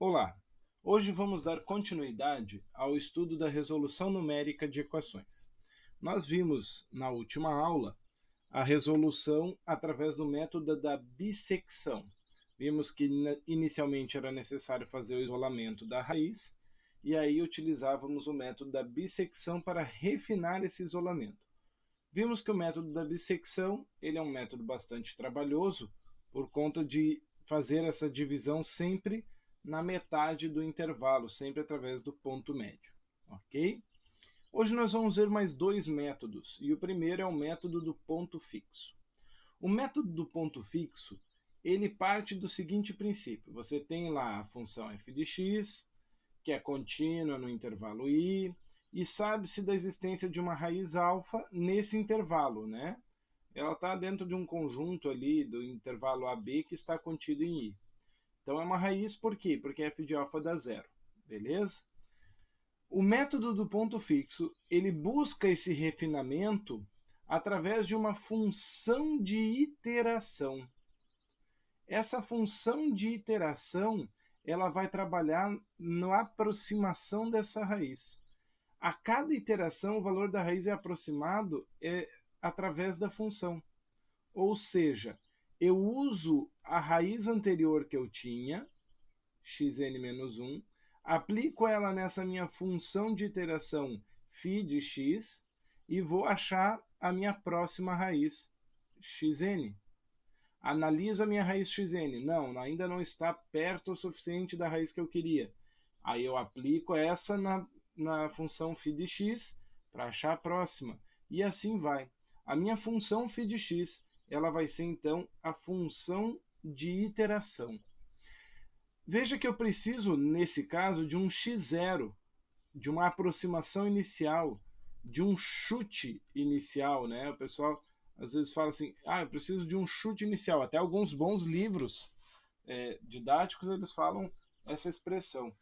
Olá! Hoje vamos dar continuidade ao estudo da resolução numérica de equações. Nós vimos na última aula a resolução através do método da bissecção. Vimos que inicialmente era necessário fazer o isolamento da raiz e aí utilizávamos o método da bissecção para refinar esse isolamento. Vimos que o método da bissecção ele é um método bastante trabalhoso por conta de fazer essa divisão sempre na metade do intervalo, sempre através do ponto médio, ok? Hoje nós vamos ver mais dois métodos, e o primeiro é o método do ponto fixo. O método do ponto fixo, ele parte do seguinte princípio: você tem lá a função f de x, que é contínua no intervalo i, e sabe-se da existência de uma raiz alfa nesse intervalo, né? Ela está dentro de um conjunto ali do intervalo AB que está contido em i. Então é uma raiz por quê? Porque f de alfa dá zero, beleza? O método do ponto fixo, ele busca esse refinamento através de uma função de iteração. Essa função de iteração, ela vai trabalhar na aproximação dessa raiz. A cada iteração, o valor da raiz é aproximado através da função. Ou seja, eu uso a raiz anterior que eu tinha, xn-1, aplico ela nessa minha função de iteração φ de x e vou achar a minha próxima raiz, xn. Analiso a minha raiz xn. Não, ainda não está perto o suficiente da raiz que eu queria. Aí eu aplico essa na função φ de x para achar a próxima. E assim vai. A minha função φ de x ela vai ser, então, a função de iteração. Veja que eu preciso, nesse caso, de um x0, de uma aproximação inicial, de um chute inicial, né? O pessoal às vezes fala assim, eu preciso de um chute inicial. Até alguns bons livros didáticos, eles falam essa expressão.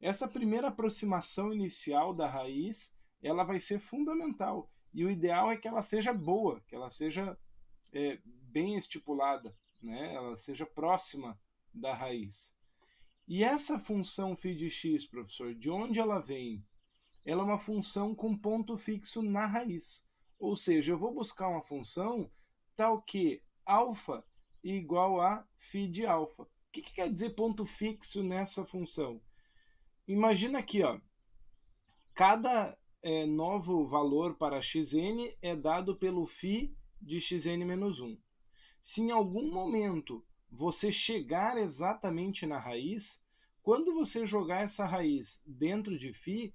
Essa primeira aproximação inicial da raiz, ela vai ser fundamental. E o ideal é que ela seja boa, que ela seja bem estipulada, né? Ela seja próxima da raiz. E essa função φ de x, professor, de onde ela vem? Ela é uma função com ponto fixo na raiz. Ou seja, eu vou buscar uma função tal que alfa igual a φ de alfa. O que quer dizer ponto fixo nessa função? Imagina aqui, ó, cada novo valor para xn é dado pelo φ de xn-1. Se em algum momento você chegar exatamente na raiz, quando você jogar essa raiz dentro de φ,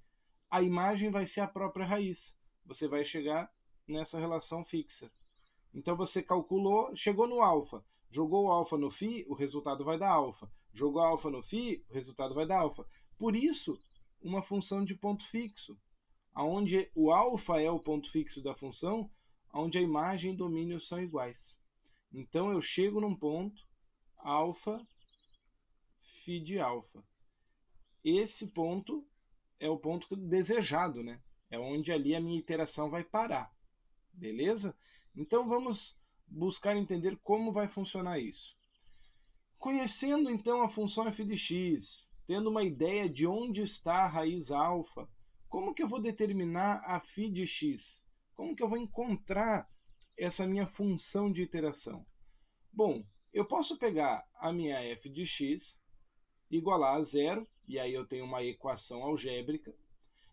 a imagem vai ser a própria raiz. Você vai chegar nessa relação fixa. Então você calculou, chegou no alfa, jogou o alfa no φ, o resultado vai dar alfa. Jogou alfa no φ, o resultado vai dar alfa. Por isso, uma função de ponto fixo, onde o alfa é o ponto fixo da função, onde a imagem e domínio são iguais. Então eu chego num ponto, alfa, φ de alfa. Esse ponto é o ponto desejado, né? É onde ali a minha iteração vai parar. Beleza? Então vamos buscar entender como vai funcionar isso. Conhecendo então a função f de x, tendo uma ideia de onde está a raiz alfa, como que eu vou determinar a φ de x? Como que eu vou encontrar essa minha função de iteração? Bom, eu posso pegar a minha f de x, igualar a zero, e aí eu tenho uma equação algébrica,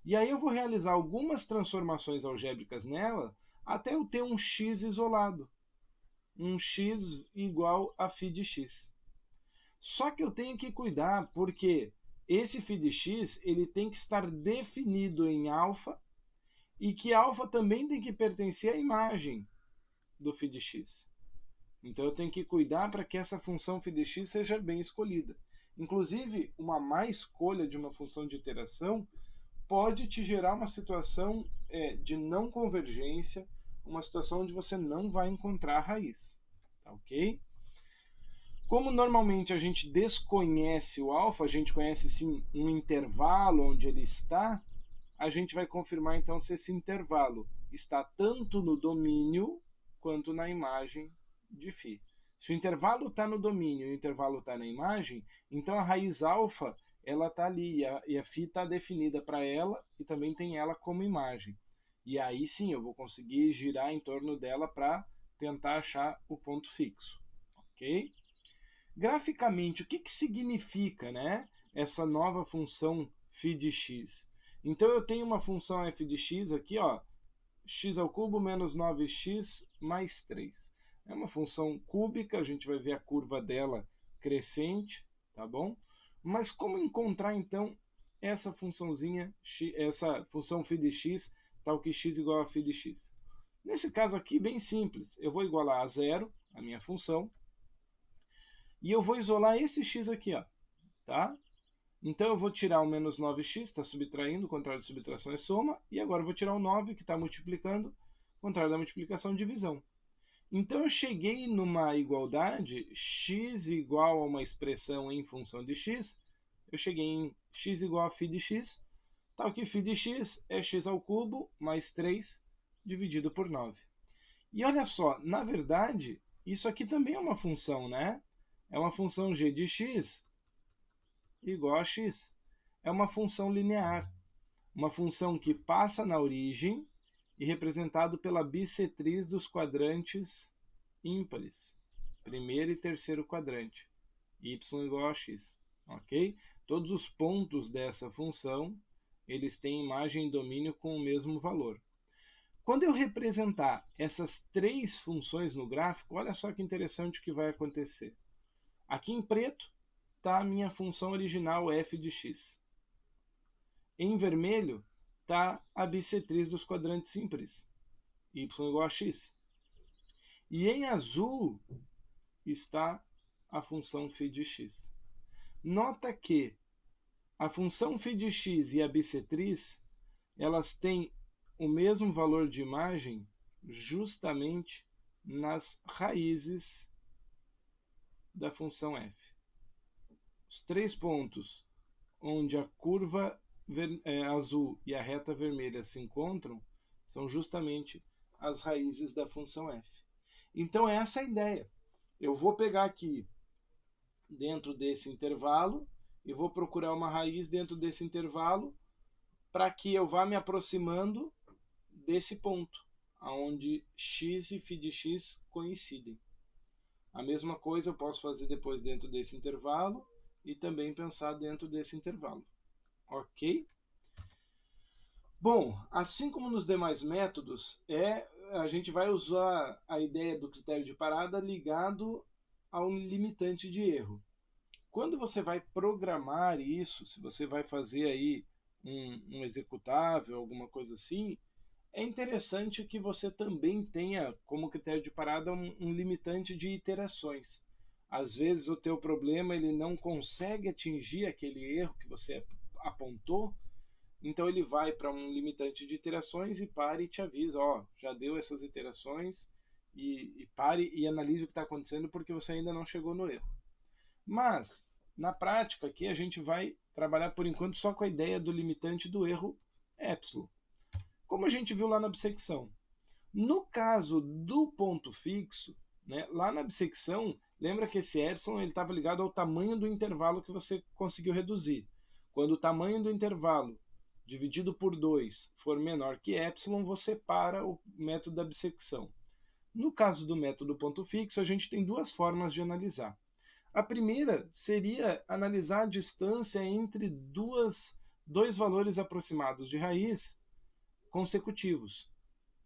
e aí eu vou realizar algumas transformações algébricas nela até eu ter um x isolado, um x igual a φ de x. Só que eu tenho que cuidar, porque esse φ de x ele tem que estar definido em alfa, e que alfa também tem que pertencer à imagem do φ de x. Então eu tenho que cuidar para que essa função φ de x seja bem escolhida. Inclusive, uma má escolha de uma função de iteração pode te gerar uma situação de não convergência, uma situação onde você não vai encontrar a raiz. Tá, ok? Como normalmente a gente desconhece o alfa, a gente conhece sim um intervalo onde ele está, a gente vai confirmar então se esse intervalo está tanto no domínio quanto na imagem de φ. Se o intervalo está no domínio e o intervalo está na imagem, então a raiz alfa ela está ali, e a φ está definida para ela, e também tem ela como imagem. E aí sim, eu vou conseguir girar em torno dela para tentar achar o ponto fixo. Ok? Graficamente, o que significa, né, essa nova função φ de x? Então eu tenho uma função f de x aqui, ó, x ao cubo menos 9x mais 3. É uma função cúbica, a gente vai ver a curva dela crescente, tá bom? Mas como encontrar, então, essa funçãozinha, essa função φ de x, tal que x igual a φ de x? Nesse caso aqui, bem simples, eu vou igualar a zero, a minha função, e eu vou isolar esse x aqui, ó, tá? Então eu vou tirar o menos 9x, está subtraindo, o contrário de subtração é soma, e agora eu vou tirar o 9, que está multiplicando, o contrário da multiplicação, divisão. Então eu cheguei numa igualdade, x igual a uma expressão em função de x, eu cheguei em x igual a φ de x, tal que φ de x é x ao cubo mais 3 dividido por 9. E olha só, na verdade, isso aqui também é uma função, né? É uma função g de x igual a x. É uma função linear, uma função que passa na origem e representado pela bissetriz dos quadrantes ímpares, primeiro e terceiro quadrante, y igual a x, ok? Todos os pontos dessa função, eles têm imagem e domínio com o mesmo valor. Quando eu representar essas três funções no gráfico, olha só que interessante o que vai acontecer. Aqui em preto está a minha função original f de x. Em vermelho está a bissetriz dos quadrantes ímpares, y igual a x. E em azul está a função φ de x. Nota que a função φ de x e a bissetriz, elas têm o mesmo valor de imagem justamente nas raízes da função f. Os três pontos onde a curva azul e a reta vermelha se encontram são justamente as raízes da função f. Então essa é a ideia. Eu vou pegar aqui dentro desse intervalo e vou procurar uma raiz dentro desse intervalo para que eu vá me aproximando desse ponto, onde x e φ de x coincidem. A mesma coisa eu posso fazer depois dentro desse intervalo e também pensar dentro desse intervalo. Ok? Bom, assim como nos demais métodos, a gente vai usar a ideia do critério de parada ligado a um limitante de erro. Quando você vai programar isso, se você vai fazer aí um executável, alguma coisa assim, é interessante que você também tenha como critério de parada um limitante de iterações. Às vezes o teu problema ele não consegue atingir aquele erro que você apontou, então ele vai para um limitante de iterações e para e te avisa, ó, já deu essas iterações e pare e analise o que está acontecendo porque você ainda não chegou no erro. Mas, na prática aqui a gente vai trabalhar por enquanto só com a ideia do limitante do erro epsilon. Como a gente viu lá na bissecção. No caso do ponto fixo, né, lá na bissecção, lembra que esse epsilon estava ligado ao tamanho do intervalo que você conseguiu reduzir. Quando o tamanho do intervalo dividido por 2 for menor que epsilon, você para o método da bissecção. No caso do método ponto fixo, a gente tem duas formas de analisar. A primeira seria analisar a distância entre dois valores aproximados de raiz consecutivos.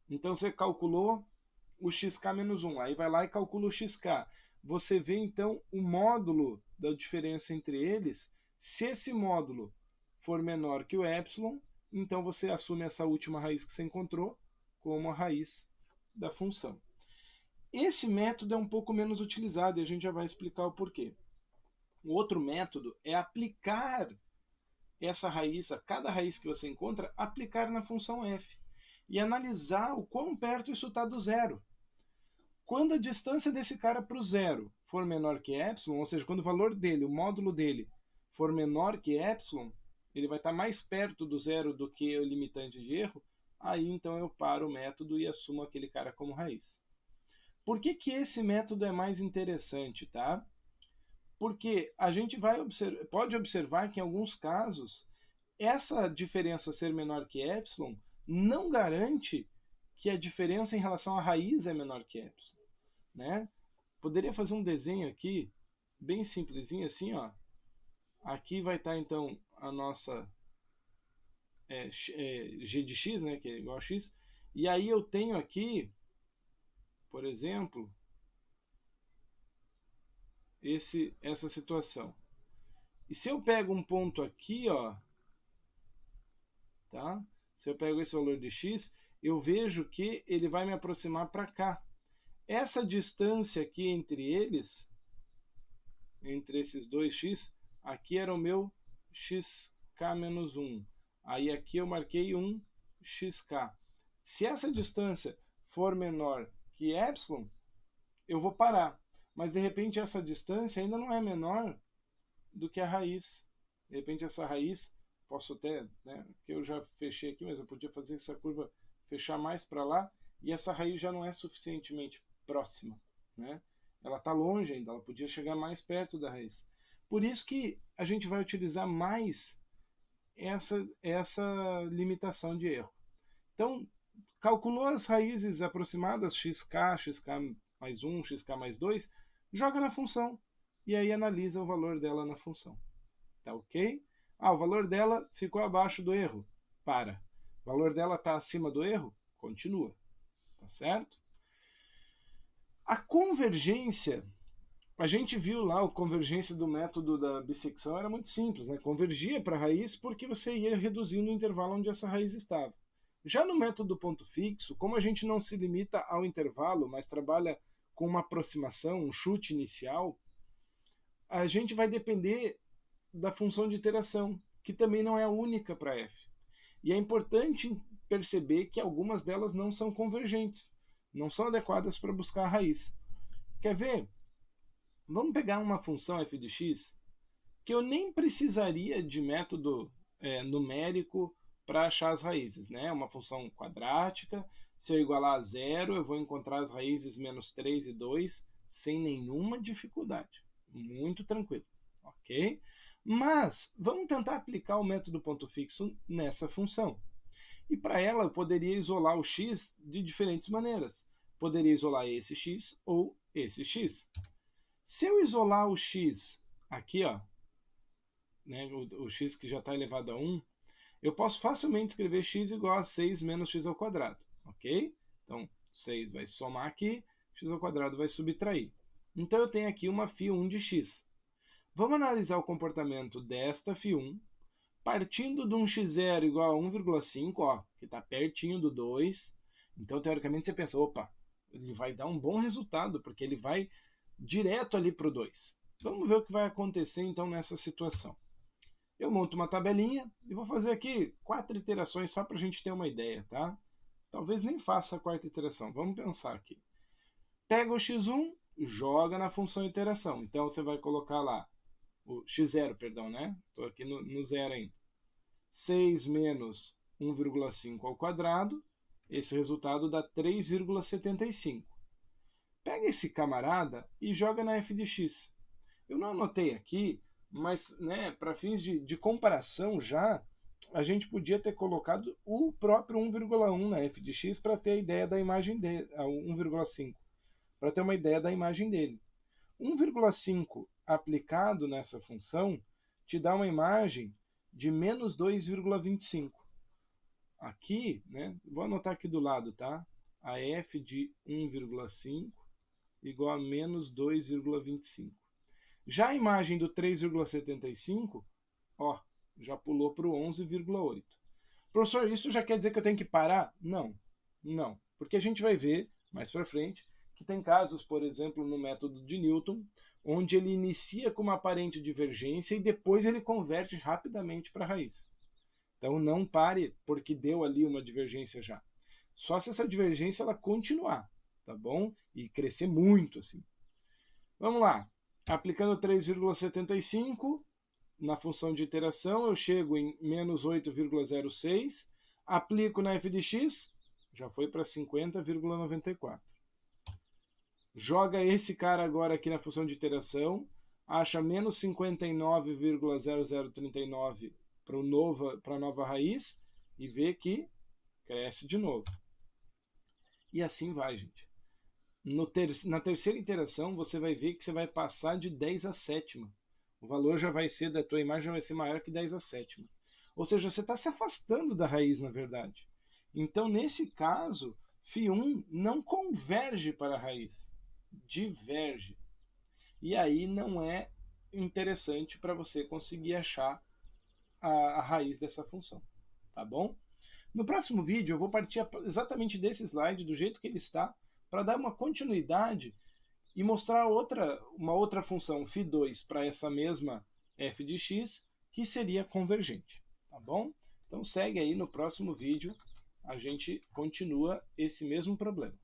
Então você calculou o xk menos 1, aí vai lá e calcula o xk. Você vê então o módulo da diferença entre eles. Se esse módulo for menor que o epsilon, então você assume essa última raiz que você encontrou como a raiz da função. Esse método é um pouco menos utilizado e a gente já vai explicar o porquê. O outro método é aplicar essa raiz, a cada raiz que você encontra, aplicar na função f e analisar o quão perto isso está do zero. Quando a distância desse cara para o zero for menor que epsilon, ou seja, quando o valor dele, o módulo dele, for menor que epsilon, ele vai estar mais perto do zero do que o limitante de erro, aí então eu paro o método e assumo aquele cara como raiz. Por que esse método é mais interessante, tá? Porque a gente pode observar que em alguns casos essa diferença ser menor que epsilon não garante que a diferença em relação à raiz é menor que epsilon, né? Poderia fazer um desenho aqui, bem simplesinho assim, ó. Aqui vai estar então a nossa g de x, né, que é igual a x, e aí eu tenho aqui, por exemplo, essa situação. E se eu pego um ponto aqui, ó, tá? Se eu pego esse valor de x, eu vejo que ele vai me aproximar para cá. Essa distância aqui entre eles, entre esses dois x, aqui era o meu xk menos 1. Aí aqui eu marquei um xk. Se essa distância for menor que epsilon, eu vou parar. Mas de repente essa distância ainda não é menor do que a raiz. De repente essa raiz, posso até, né, que eu já fechei aqui, mas eu podia fazer essa curva fechar mais para lá, e essa raiz já não é suficientemente próxima, né? Ela está longe ainda, ela podia chegar mais perto da raiz. Por isso que a gente vai utilizar mais essa limitação de erro. Então, calculou as raízes aproximadas, xk mais 1, xk mais 2, joga na função e aí analisa o valor dela na função. Tá ok? O valor dela ficou abaixo do erro. Para. O valor dela está acima do erro? Continua. Tá certo? A convergência, a gente viu lá a convergência do método da bissecção, era muito simples, né? Convergia para a raiz porque você ia reduzindo o intervalo onde essa raiz estava. Já no método do ponto fixo, como a gente não se limita ao intervalo, mas trabalha com uma aproximação, um chute inicial, a gente vai depender da função de iteração, que também não é única para f. E é importante perceber que algumas delas não são convergentes, não são adequadas para buscar a raiz. Quer ver? Vamos pegar uma função f de x que eu nem precisaria de método numérico para achar as raízes, né? Uma função quadrática, se eu igualar a zero, eu vou encontrar as raízes menos 3 e 2 sem nenhuma dificuldade. Muito tranquilo, ok? Mas vamos tentar aplicar o método ponto fixo nessa função. E para ela eu poderia isolar o x de diferentes maneiras. Poderia isolar esse x ou esse x. Se eu isolar o x aqui, ó, né, o x que já está elevado a 1, eu posso facilmente escrever x igual a 6 menos x ao quadrado, ok? Então, 6 vai somar aqui, x ao quadrado vai subtrair. Então, eu tenho aqui uma φ1 de x. Vamos analisar o comportamento desta φ1, partindo de um x0 igual a 1,5, ó, que está pertinho do 2. Então, teoricamente, você pensa, opa, ele vai dar um bom resultado, porque ele vai direto ali para o 2. Vamos ver o que vai acontecer, então, nessa situação. Eu monto uma tabelinha e vou fazer aqui 4 iterações só para a gente ter uma ideia, tá? Talvez nem faça a quarta iteração. Vamos pensar aqui. Pega o x1, joga na função iteração. Então, você vai colocar lá o x0, perdão, né? Estou aqui no zero ainda. 6 menos 1,5 ao quadrado. Esse resultado dá 3,75. Pega esse camarada e joga na f de x. Eu não anotei aqui, mas, né, para fins de comparação já, a gente podia ter colocado o próprio 1,1 na f de x para ter a ideia da imagem dele, 1,5, para ter uma ideia da imagem dele. 1,5 aplicado nessa função te dá uma imagem de menos 2,25. Aqui, né, vou anotar aqui do lado, tá? A f de 1,5 igual a menos 2,25. Já a imagem do 3,75, ó, já pulou para o 11,8. Professor, isso já quer dizer que eu tenho que parar? Não, não. Porque a gente vai ver mais para frente que tem casos, por exemplo, no método de Newton, onde ele inicia com uma aparente divergência e depois ele converte rapidamente para a raiz. Então não pare porque deu ali uma divergência já. Só se essa divergência ela continuar, tá bom? E crescer muito assim. Vamos lá. Aplicando 3,75 na função de iteração, eu chego em menos 8,06. Aplico na f de x, já foi para 50,94. Joga esse cara agora aqui na função de iteração. acha menos 59,0039 para a nova raiz e vê que cresce de novo. E assim vai, gente. Na terceira iteração, você vai ver que você vai passar de 10 a sétima. O valor já vai ser da tua imagem, já vai ser maior que 10 a sétima. Ou seja, você está se afastando da raiz, na verdade. Então, nesse caso, φ1 não converge para a raiz, diverge. E aí não é interessante para você conseguir achar a raiz dessa função. Tá bom? No próximo vídeo eu vou partir exatamente desse slide, do jeito que ele está, para dar uma continuidade e mostrar uma outra função φ2 para essa mesma f de x, que seria convergente. Tá bom? Então segue aí no próximo vídeo, a gente continua esse mesmo problema.